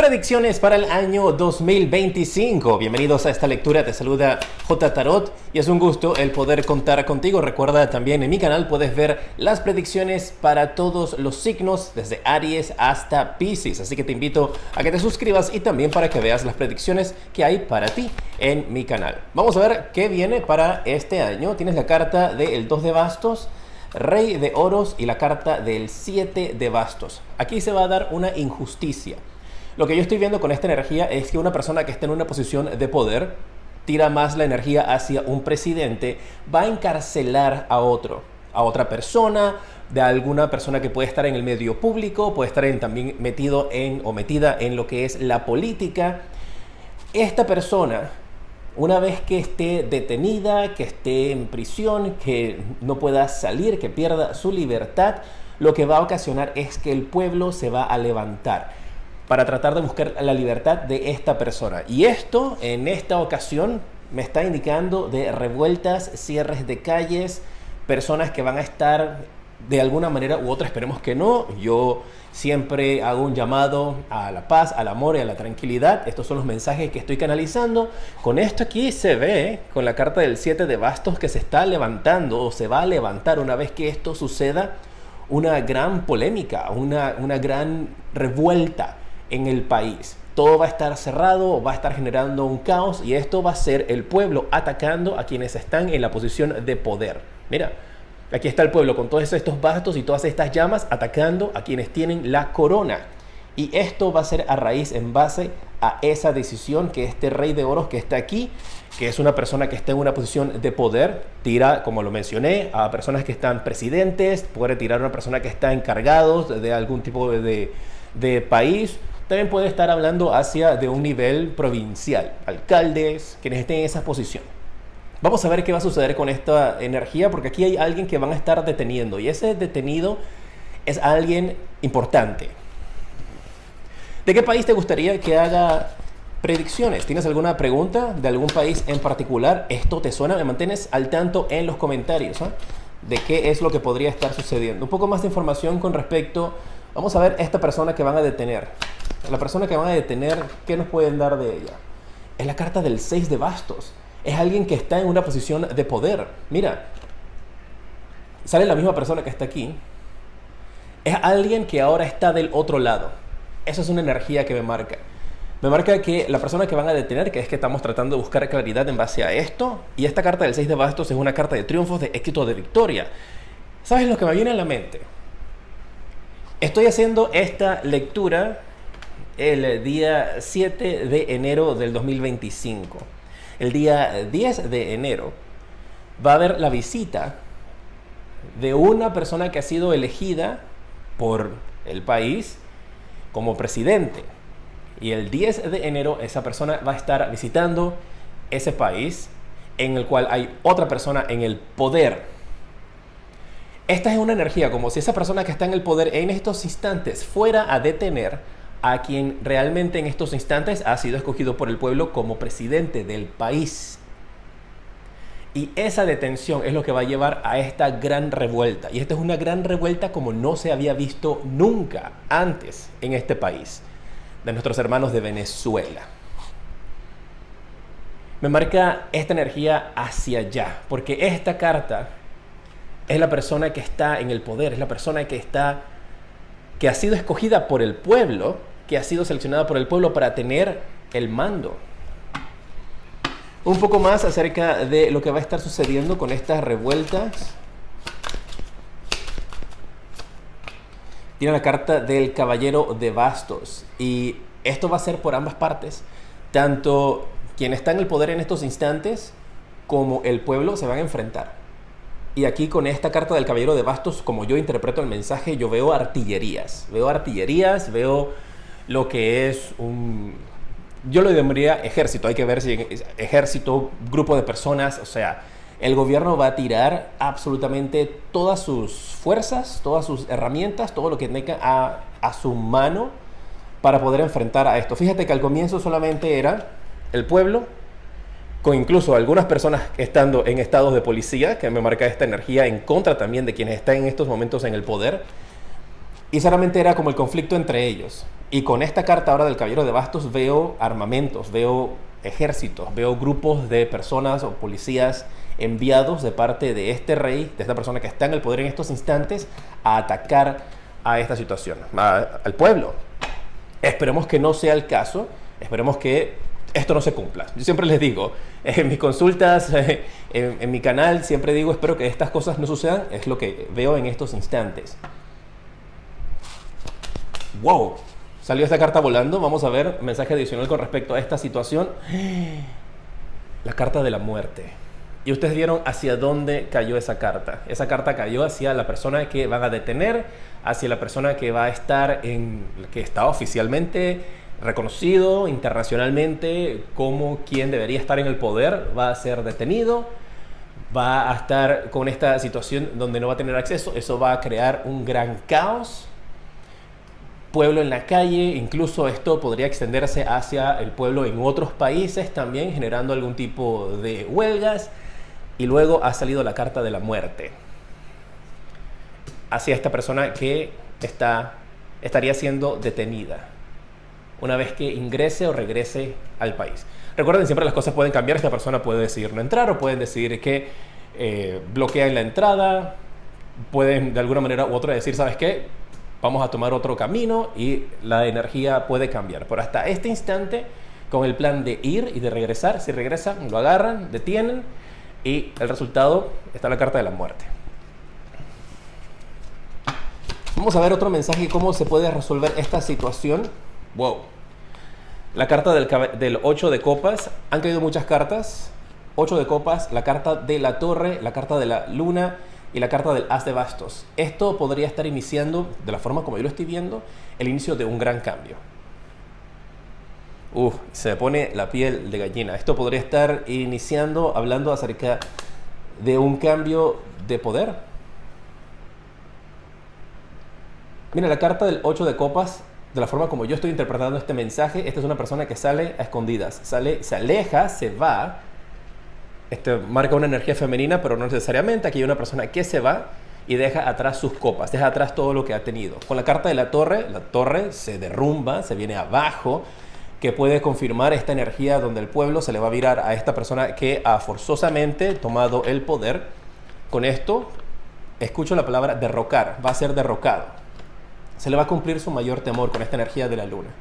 Predicciones para el año 2025. Bienvenidos a esta lectura. Te saluda J Tarot y es un gusto el poder contar contigo. Recuerda, también en mi canal puedes ver las predicciones para todos los signos, desde Aries hasta Piscis. Así que te invito a que te suscribas y también para que veas las predicciones que hay para ti en mi canal. Vamos a ver qué viene para este año. Tienes la carta del 2 de bastos, Rey de oros y la carta del 7 de bastos. Aquí se va a dar una injusticia. Lo que yo estoy viendo con esta energía es que una persona que está en una posición de poder tira más la energía hacia un presidente, va a encarcelar a otra persona, de alguna persona que puede estar en el medio público, puede estar también metido en o metida en lo que es la política. Esta persona, una vez que esté detenida, que esté en prisión, que no pueda salir, que pierda su libertad, lo que va a ocasionar es que el pueblo se va a levantar para tratar de buscar la libertad de esta persona. Y esto, en esta ocasión, me está indicando de revueltas, cierres de calles, personas que van a estar de alguna manera u otra, esperemos que no. Yo siempre hago un llamado a la paz, al amor y a la tranquilidad. Estos son los mensajes que estoy canalizando. Con esto aquí se ve, con la carta del 7 de bastos, que se está levantando o se va a levantar una vez que esto suceda, una gran polémica, una gran revuelta en el país. Todo va a estar cerrado, va a estar generando un caos y esto va a ser el pueblo atacando a quienes están en la posición de poder. Mira, aquí está el pueblo con todos estos bastos y todas estas llamas atacando a quienes tienen la corona. Y esto va a ser a raíz, en base a esa decisión que este rey de oros que está aquí, que es una persona que está en una posición de poder, tira, como lo mencioné, a personas que están presidentes, puede tirar a una persona que está encargados de algún tipo de país. También puede estar hablando hacia de un nivel provincial, alcaldes, quienes estén en esa posición. Vamos a ver qué va a suceder con esta energía, porque aquí hay alguien que van a estar deteniendo y ese detenido es alguien importante. ¿De qué país te gustaría que haga predicciones? ¿Tienes alguna pregunta de algún país en particular? ¿Esto te suena? Me mantienes al tanto en los comentarios, ¿eh? De qué es lo que podría estar sucediendo. Un poco más de información con respecto. Vamos a ver esta persona que van a detener. La persona que van a detener, ¿qué nos pueden dar de ella? Es la carta del 6 de bastos. Es alguien que está en una posición de poder. Mira, sale la misma persona que está aquí. Es alguien que ahora está del otro lado. Eso es una energía que me marca. Me marca que la persona que van a detener, que es que estamos tratando de buscar claridad en base a esto, y esta carta del 6 de bastos es una carta de triunfos, de éxito, de victoria. ¿Sabes lo que me viene a la mente? Estoy haciendo esta lectura el día 7 de enero del 2025. El día 10 de enero va a haber la visita de una persona que ha sido elegida por el país como presidente. Y el 10 de enero esa persona va a estar visitando ese país en el cual hay otra persona en el poder. Esta es una energía como si esa persona que está en el poder en estos instantes fuera a detener a quien realmente en estos instantes ha sido escogido por el pueblo como presidente del país. Y esa detención es lo que va a llevar a esta gran revuelta. Y esta es una gran revuelta como no se había visto nunca antes en este país, de nuestros hermanos de Venezuela. Me marca esta energía hacia allá, porque esta carta es la persona que está en el poder, es la persona que ha sido escogida por el pueblo, que ha sido seleccionada por el pueblo para tener el mando. Un poco más acerca de lo que va a estar sucediendo con estas revueltas. Tiene la carta del caballero de bastos y esto va a ser por ambas partes. Tanto quien está en el poder en estos instantes como el pueblo se van a enfrentar. Y aquí con esta carta del caballero de bastos, como yo interpreto el mensaje, yo veo artillerías. Veo lo que es yo lo llamaría ejército. Hay que ver si ejército, grupo de personas, o sea, el gobierno va a tirar absolutamente todas sus fuerzas, todas sus herramientas, todo lo que tenga a su mano para poder enfrentar a esto. Fíjate que al comienzo solamente era el pueblo, con incluso algunas personas estando en estados de policía, que me marca esta energía en contra también de quienes están en estos momentos en el poder, y solamente era como el conflicto entre ellos. Y con esta carta ahora del Caballero de Bastos veo armamentos, veo ejércitos, veo grupos de personas o policías enviados de parte de este rey, de esta persona que está en el poder en estos instantes, a atacar a esta situación, al pueblo. Esperemos que no sea el caso, esperemos que esto no se cumpla. Yo siempre les digo, en mis consultas, en mi canal, siempre digo, espero que estas cosas no sucedan, es lo que veo en estos instantes. ¡Wow! Salió esta carta volando, vamos a ver, mensaje adicional con respecto a esta situación. La carta de la muerte. Y ustedes vieron hacia dónde cayó esa carta. Esa carta cayó hacia la persona que van a detener, hacia la persona que va a estar que está oficialmente reconocido internacionalmente como quien debería estar en el poder, va a ser detenido, va a estar con esta situación donde no va a tener acceso. Eso va a crear un gran caos. Pueblo en la calle, incluso esto podría extenderse hacia el pueblo en otros países también, generando algún tipo de huelgas. Y luego ha salido la carta de la muerte hacia esta persona que estaría siendo detenida una vez que ingrese o regrese al país. Recuerden, siempre las cosas pueden cambiar. Esta persona puede decidir no entrar o pueden decidir que bloquean la entrada. Pueden de alguna manera u otra decir, ¿sabes qué? Vamos a tomar otro camino y la energía puede cambiar. Pero hasta este instante, con el plan de ir y de regresar, si regresan, lo agarran, detienen y el resultado está en la carta de la muerte. Vamos a ver otro mensaje, cómo se puede resolver esta situación. Wow. La carta del 8 de copas. Han caído muchas cartas. 8 de copas, la carta de la torre, la carta de la luna y la carta del as de bastos. Esto podría estar iniciando, de la forma como yo lo estoy viendo, el inicio de un gran cambio. Se me pone la piel de gallina. Esto podría estar iniciando, hablando acerca de un cambio de poder. Mira, la carta del 8 de copas, de la forma como yo estoy interpretando este mensaje, esta es una persona que sale a escondidas, se aleja, se va. Marca una energía femenina, pero no necesariamente. Aquí hay una persona que se va y deja atrás sus copas, deja atrás todo lo que ha tenido. Con la carta de la torre se derrumba, se viene abajo, que puede confirmar esta energía donde el pueblo se le va a virar a esta persona que ha forzosamente tomado el poder. Con esto, escucho la palabra derrocar, va a ser derrocado. Se le va a cumplir su mayor temor con esta energía de la luna.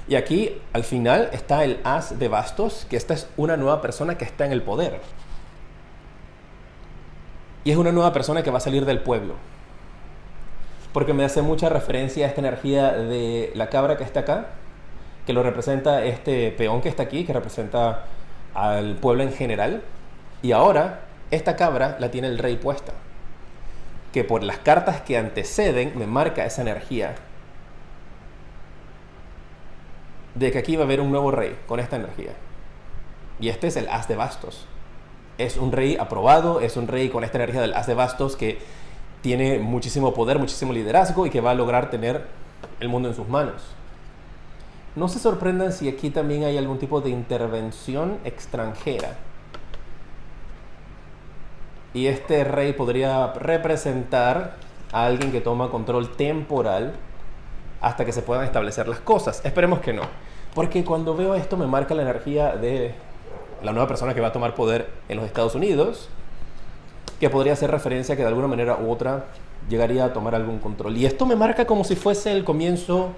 Y aquí, al final, está el as de bastos, que esta es una nueva persona que está en el poder. Y es una nueva persona que va a salir del pueblo. Porque me hace mucha referencia a esta energía de la cabra que está acá, que lo representa este peón que está aquí, que representa al pueblo en general. Y ahora, esta cabra la tiene el rey puesta, que por las cartas que anteceden me marca esa energía de que aquí va a haber un nuevo rey con esta energía. Y este es el as de bastos. Es un rey aprobado, es un rey con esta energía del as de bastos que tiene muchísimo poder, muchísimo liderazgo y que va a lograr tener el mundo en sus manos. No se sorprendan si aquí también hay algún tipo de intervención extranjera. Y este rey podría representar a alguien que toma control temporal hasta que se puedan establecer las cosas. Esperemos que no. Porque cuando veo esto me marca la energía de la nueva persona que va a tomar poder en los Estados Unidos, que podría hacer referencia a que de alguna manera u otra llegaría a tomar algún control. Y esto me marca como si fuese el comienzo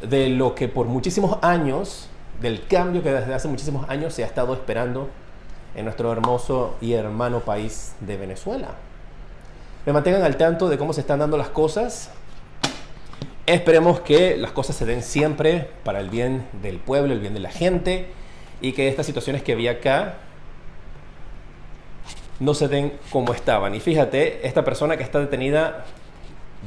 de lo que por muchísimos años, del cambio que desde hace muchísimos años se ha estado esperando en nuestro hermoso y hermano país de Venezuela. Me mantengan al tanto de cómo se están dando las cosas. Esperemos que las cosas se den siempre para el bien del pueblo, el bien de la gente, y que estas situaciones que vi acá no se den como estaban. Y fíjate, esta persona que está detenida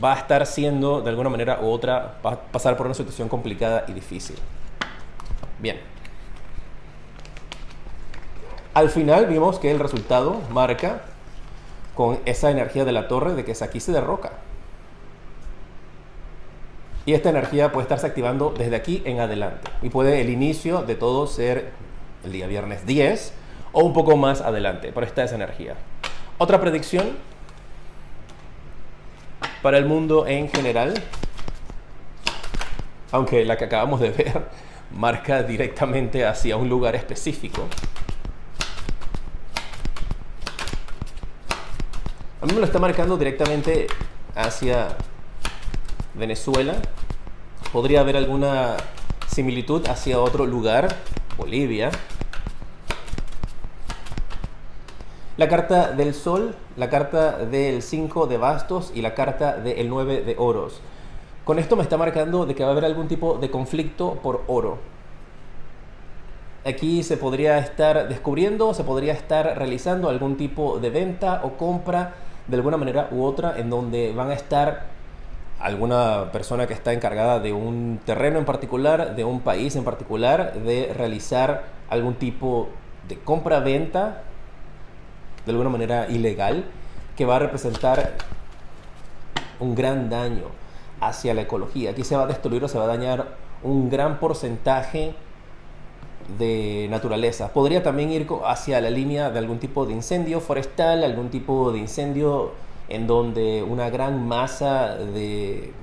va a estar siendo, de alguna manera u otra, va a pasar por una situación complicada y difícil. Bien. Al final vimos que el resultado marca con esa energía de la torre de que aquí se derroca. Y esta energía puede estarse activando desde aquí en adelante. Y puede el inicio de todo ser el día viernes 10 o un poco más adelante. Pero está esa energía. Otra predicción para el mundo en general. aunque la que acabamos de ver marca directamente hacia un lugar específico. A mí me lo está marcando directamente hacia Venezuela. Podría haber alguna similitud hacia otro lugar, Bolivia. La carta del Sol, la carta del 5 de bastos y la carta del 9 de oros. Con esto me está marcando de que va a haber algún tipo de conflicto por oro. Aquí se podría estar descubriendo, se podría estar realizando algún tipo de venta o compra de alguna manera u otra, en donde van a estar alguna persona que está encargada de un terreno en particular, de un país en particular, de realizar algún tipo de compra-venta de alguna manera ilegal, que va a representar un gran daño hacia la ecología. Aquí se va a destruir o se va a dañar un gran porcentaje de naturaleza. Podría también ir hacia la línea de algún tipo de incendio forestal, algún tipo de incendio en donde una gran masa de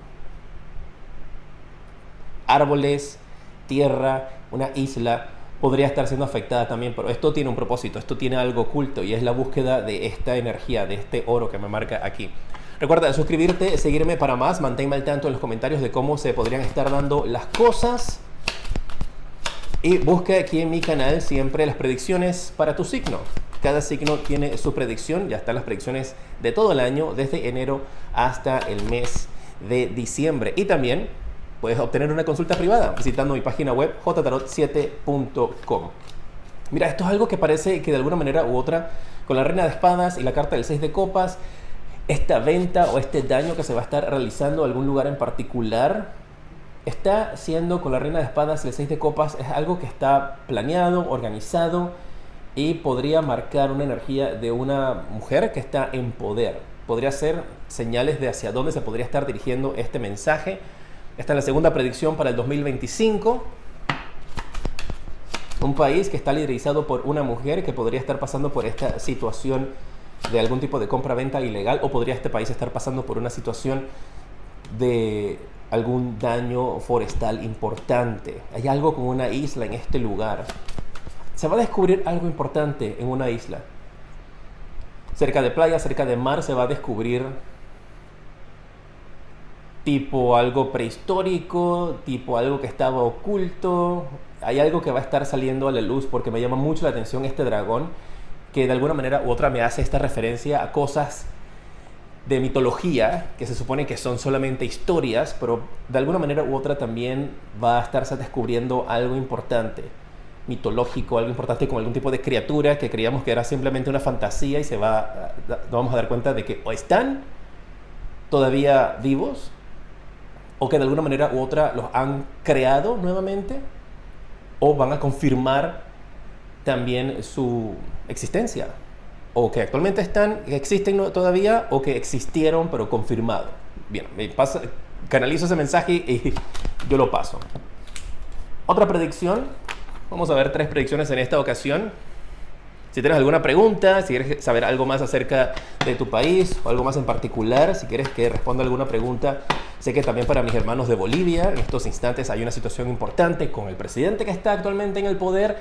árboles, tierra, una isla podría estar siendo afectada también, pero esto tiene un propósito, esto tiene algo oculto y es la búsqueda de esta energía, de este oro que me marca aquí. Recuerda suscribirte, seguirme para más, manténme al tanto en los comentarios de cómo se podrían estar dando las cosas y busca aquí en mi canal siempre las predicciones para tu signo. Cada signo tiene su predicción, ya están las predicciones de todo el año, desde enero hasta el mes de diciembre. Y también puedes obtener una consulta privada visitando mi página web jtarot7.com. Mira, esto es algo que parece que de alguna manera u otra, con la reina de espadas y la carta del 6 de copas, esta venta o este daño que se va a estar realizando en algún lugar en particular, está siendo con la reina de espadas y el 6 de copas, es algo que está planeado, organizado y podría marcar una energía de una mujer que está en poder. Podría ser señales de hacia dónde se podría estar dirigiendo este mensaje. Esta es la segunda predicción para el 2025. Un país que está liderizado por una mujer que podría estar pasando por esta situación de algún tipo de compra-venta ilegal, o podría este país estar pasando por una situación de algún daño forestal importante. Hay algo como una isla en este lugar. Se va a descubrir algo importante en una isla. Cerca de playa, cerca de mar, se va a descubrir tipo algo prehistórico, tipo algo que estaba oculto. Hay algo que va a estar saliendo a la luz porque me llama mucho la atención este dragón, que de alguna manera u otra me hace esta referencia a cosas de mitología que se supone que son solamente historias, pero de alguna manera u otra también va a estarse descubriendo algo importante, mitológico, algo importante, como algún tipo de criatura que creíamos que era simplemente una fantasía y nos vamos a dar cuenta de que o están todavía vivos o que de alguna manera u otra los han creado nuevamente, o van a confirmar también su existencia, o que actualmente existen todavía, o que existieron pero confirmado. Bien, canalizo ese mensaje y yo lo paso. Otra predicción, vamos a ver 3 predicciones en esta ocasión. Si tienes alguna pregunta, si quieres saber algo más acerca de tu país o algo más en particular, si quieres que responda alguna pregunta, sé que también para mis hermanos de Bolivia, en estos instantes hay una situación importante con el presidente que está actualmente en el poder,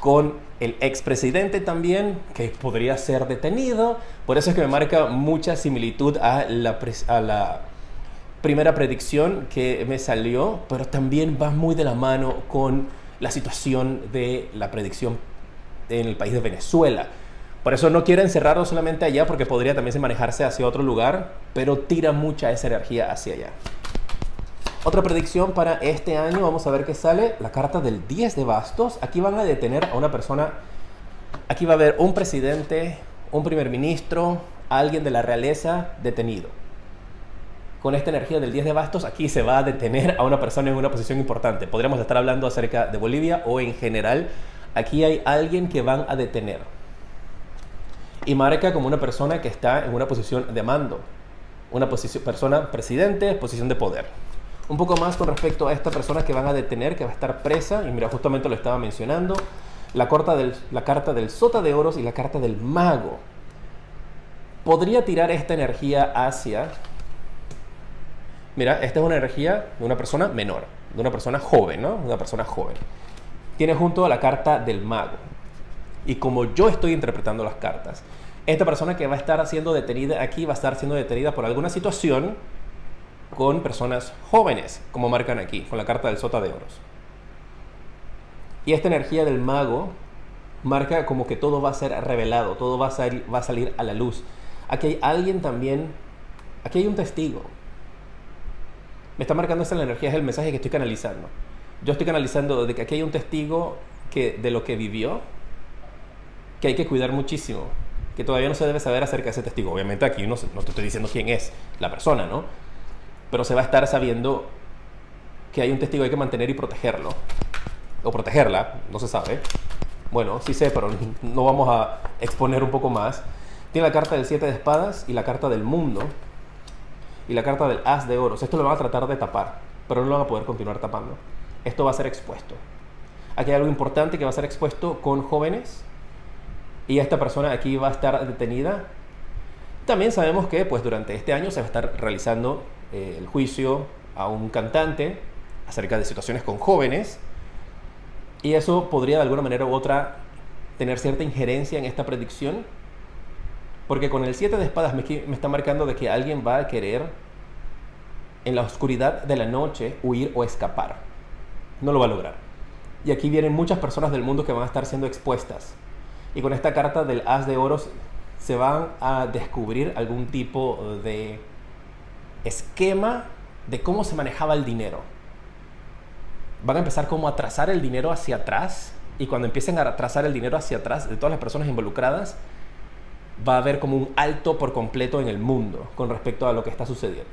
con el expresidente también, que podría ser detenido. Por eso es que me marca mucha similitud a la primera predicción que me salió, pero también va muy de la mano con la situación de la predicción en el país de Venezuela. Por eso no quiero encerrarlo solamente allá, porque podría también manejarse hacia otro lugar, pero tira mucha esa energía hacia allá. Otra predicción para este año, vamos a ver qué sale. La carta del 10 de bastos. Aquí van a detener a una persona. Aquí va a haber un presidente, un primer ministro, alguien de la realeza detenido. Con esta energía del 10 de bastos, aquí se va a detener a una persona en una posición importante. Podríamos estar hablando acerca de Bolivia o en general. Aquí hay alguien que van a detener. Y marca como una persona que está en una posición de mando. Una persona presidente, posición de poder. Un poco más con respecto a esta persona que van a detener, que va a estar presa. Y mira, justamente lo estaba mencionando. La carta del sota de oros y la carta del mago. Podría tirar esta energía hacia... Mira, esta es una energía de una persona menor. de una persona joven, ¿no? Una persona joven. Tiene junto a la carta del mago. Y como yo estoy interpretando las cartas, esta persona que va a estar siendo detenida aquí va a estar siendo detenida por alguna situación con personas jóvenes, como marcan aquí, con la carta del sota de oros. Y esta energía del mago marca como que todo va a ser revelado, todo va a salir a la luz. Aquí hay alguien también, aquí hay un testigo. Me está marcando esa la energía, es el mensaje que estoy canalizando. Yo estoy canalizando de que aquí hay un testigo de lo que vivió, que hay que cuidar muchísimo, que todavía no se debe saber acerca de ese testigo. Obviamente aquí no te estoy diciendo quién es la persona, ¿no? Pero se va a estar sabiendo que hay un testigo, hay que mantener y protegerlo. O protegerla, no se sabe. Bueno, sí sé, pero no vamos a exponer un poco más. Tiene la carta del 7 de espadas y la carta del mundo. Y la carta del as de oros. Esto lo van a tratar de tapar, pero no lo van a poder continuar tapando. Esto va a ser expuesto. Aquí hay algo importante que va a ser expuesto con jóvenes. Y esta persona aquí va a estar detenida. También sabemos que pues, durante este año se va a estar realizando el juicio a un cantante acerca de situaciones con jóvenes. Y eso podría de alguna manera u otra tener cierta injerencia en esta predicción. Porque con el 7 de espadas me está marcando de que alguien va a querer en la oscuridad de la noche huir o escapar. No lo va a lograr. Y aquí vienen muchas personas del mundo que van a estar siendo expuestas. Y con esta carta del as de oros se van a descubrir algún tipo de esquema de cómo se manejaba el dinero. Van a empezar como a trazar el dinero hacia atrás, y cuando empiecen a trazar el dinero hacia atrás de todas las personas involucradas, va a haber como un alto por completo en el mundo con respecto a lo que está sucediendo.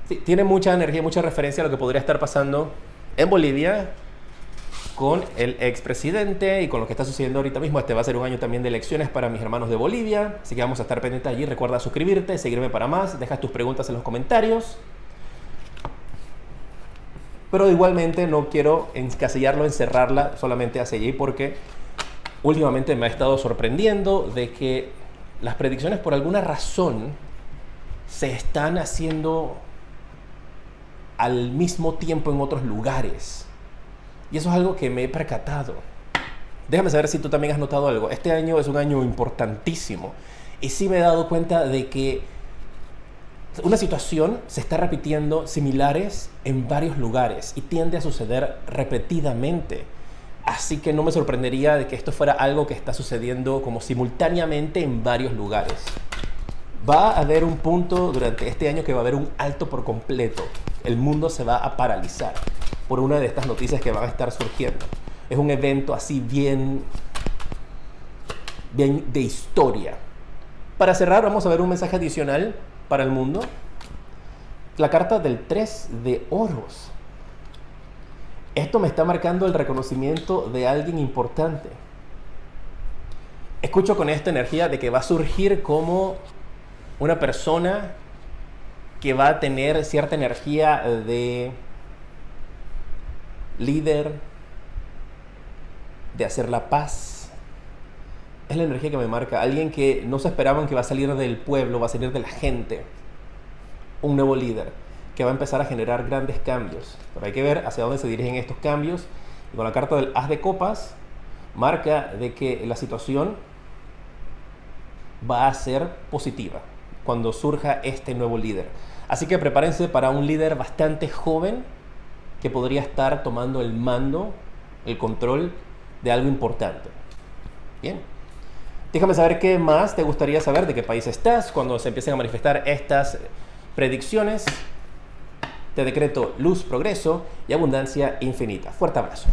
Sí, tiene mucha energía, mucha referencia a lo que podría estar pasando en Bolivia con el expresidente y con lo que está sucediendo ahorita mismo. Este va a ser un año también de elecciones para mis hermanos de Bolivia, así que vamos a estar pendientes allí. Recuerda suscribirte, seguirme para más, deja tus preguntas en los comentarios. Pero igualmente no quiero encasillarlo, encerrarla solamente hacia allí, porque últimamente me ha estado sorprendiendo de que las predicciones por alguna razón se están haciendo al mismo tiempo en otros lugares. Y eso es algo que me he percatado. Déjame saber si tú también has notado algo. Este año es un año importantísimo. Y sí me he dado cuenta de que una situación se está repitiendo similares en varios lugares y tiende a suceder repetidamente. Así que no me sorprendería de que esto fuera algo que está sucediendo como simultáneamente en varios lugares. Va a haber un punto durante este año que va a haber un alto por completo. El mundo se va a paralizar por una de estas noticias que van a estar surgiendo. Es un evento así bien de historia. Para cerrar, vamos a ver un mensaje adicional para el mundo. La carta del 3 de oros. Esto me está marcando el reconocimiento de alguien importante. Escucho con esta energía de que va a surgir como una persona que va a tener cierta energía de líder, de hacer la paz. Es la energía que me marca. Alguien que no se esperaban que va a salir del pueblo, va a salir de la gente. Un nuevo líder que va a empezar a generar grandes cambios. Pero hay que ver hacia dónde se dirigen estos cambios. Y con la carta del as de copas, marca de que la situación va a ser positiva cuando surja este nuevo líder. Así que prepárense para un líder bastante joven que podría estar tomando el mando, el control de algo importante. Bien. Déjame saber qué más te gustaría saber, de qué país estás, cuando se empiecen a manifestar estas predicciones. Te decreto luz, progreso y abundancia infinita. Fuerte abrazo.